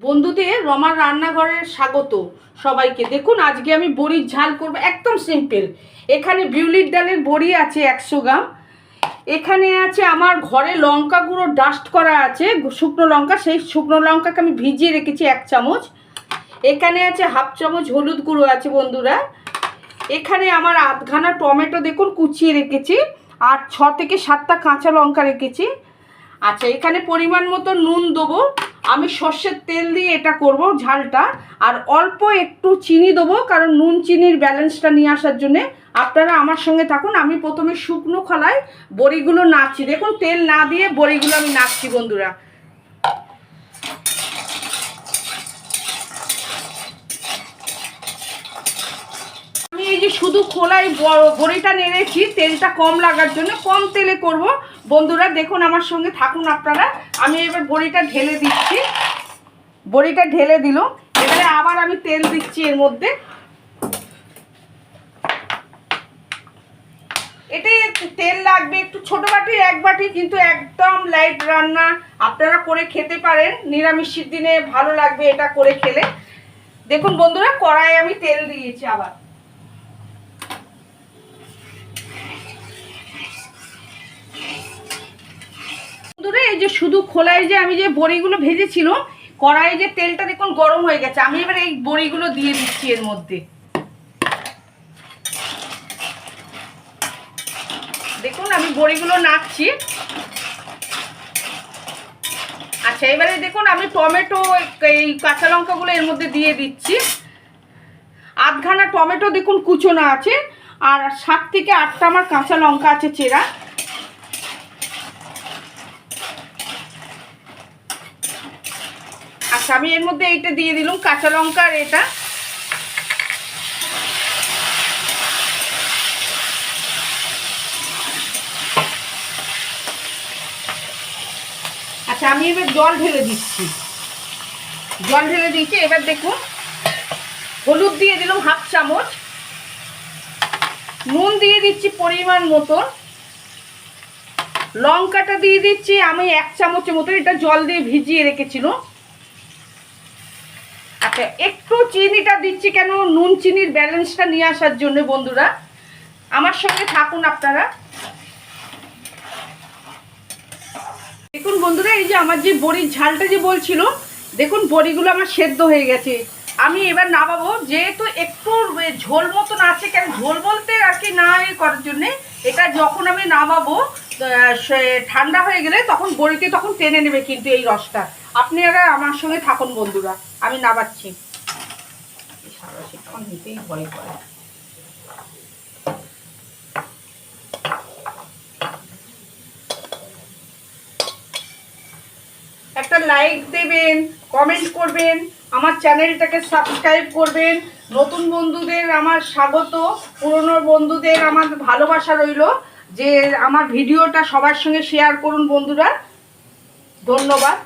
বন্ধুদের রমার রান্নাঘরের স্বাগত সবাইকে। দেখুন আজকে আমি বড়ির ঝাল করব, একদম সিম্পল। এখানে বিউলির ডালের বড়ি আছে 100 গ্রাম। এখানে আছে আমার ঘরে লঙ্কা গুঁড়ো ডাস্ট করা আছে, শুকনো লঙ্কা। সেই শুকনো লঙ্কাকে আমি ভিজিয়ে রেখেছি 1 চামচ। এখানে আছে হাফ চামচ হলুদ গুঁড়ো আছে বন্ধুরা। এখানে আমার আধখানা টমেটো দেখুন কুচিয়ে রেখেছি, আর 6 থেকে 7টা কাঁচা লঙ্কা রেখেছি। আচ্ছা, এখানে পরিমাণ মতো নুন দেবো। আমি সর্ষের তেল দিয়ে এটা করব ঝালটা, আর অল্প একটু চিনি দেবো, কারণ নুন চিনির ব্যালেন্সটা নিয়ে আসার জন্যে। আপনারা আমার সঙ্গে থাকুন। আমি প্রথমে শুকনো খোলায় বড়িগুলো নাড়ছি। দেখুন তেল না দিয়ে বড়িগুলো আমি নাড়ছি বন্ধুরা। আমি এই যে শুধু খোলায় বড়িটা নেড়েছি, তেলটা কম লাগার জন্য কম তেলে করব বন্ধুরা। দেখুন আমার সঙ্গে থাকুন আপনারা। আমি এবার বড়িটা ঢেলে দিচ্ছি। বড়িটা ঢেলে দিল, এবারে আবার আমি তেল দিচ্ছি এর মধ্যে। এটাই তেল লাগবে একটু, ছোট বাটি 1 বাটি, কিন্তু একদম লাইট রান্না আপনারা করে খেতে পারেন। নিরামিষের দিনে ভালো লাগবে এটা করে খেলে। দেখুন বন্ধুরা, কড়াইয়ে আমি তেল দিয়েছি আবার। বন্ধুরা এই যে শুধু খোলায় যে আমি যে বড়িগুলো ভেজেছিল, কড়াইয়ে যে তেলটা দেখুন গরম হয়ে গেছে। আমি এবার এই বড়িগুলো দিয়ে দিচ্ছি এর মধ্যে। দেখুন আমি বড়িগুলো নাড়ছি। আচ্ছা, এবারে দেখুন আমি টমেটো এই কাঁচা লঙ্কাগুলো এর মধ্যে দিয়ে দিচ্ছি। আধখানা টমেটো দেখুন কুচোনো আছে, আর 7 থেকে 8টা আমার কাঁচা লঙ্কা আছে চেরা। আচ্ছা, আমি এর মধ্যে এইটা দিয়ে দিলাম, কাঁচা লঙ্কা আর এটা। আচ্ছা, আমি এবার জল ঢেলে দিচ্ছি। জল ঢেলে দিচ্ছি। এবার দেখুন হলুদ দিয়ে দিলাম হাফ চামচ, নুন দিয়ে দিচ্ছি পরিমাণ মতো, লঙ্কাটা দিয়ে দিচ্ছি আমি 1 চামচের মতো, এটা জল দিয়ে ভিজিয়ে রেখেছিল। আচ্ছা, একটু চিনিটা দিচ্ছি, কেন নুন চিনির ব্যালেন্সটা নিয়ে আসার জন্য বন্ধুরা। আমার সঙ্গে থাকুন আপনারা। দেখুন বন্ধুরা, এই যে আমার যে বড়ির ঝালটা যে বলছিল, দেখুন বড়িগুলো আমার সেদ্ধ হয়ে গেছে। আমি এবার নামাবো, যেহেতু একটু ঝোল মতন আছে, কেন ঝোল বলতে আর কি না করার জন্যে। এটা যখন আমি নামাবো ঠান্ডা হয়ে গেলে তখন বড়িতে তখন টেনে নেবে কিন্তু এই রসটা। আপনারা আমার সঙ্গে থাকুন বন্ধুরা, আমি নামাচ্ছি। তখন নিতেই ভয় করে। একটা লাইক দেবেন, কমেন্ট করবেন, আমার চ্যানেলটাকে সাবস্ক্রাইব করবেন। নতুন বন্ধুদের আমার স্বাগত, পুরনো বন্ধুদের আমার ভালোবাসা রইল। যে আমার ভিডিওটা সবার সঙ্গে শেয়ার করুন বন্ধুরা। ধন্যবাদ।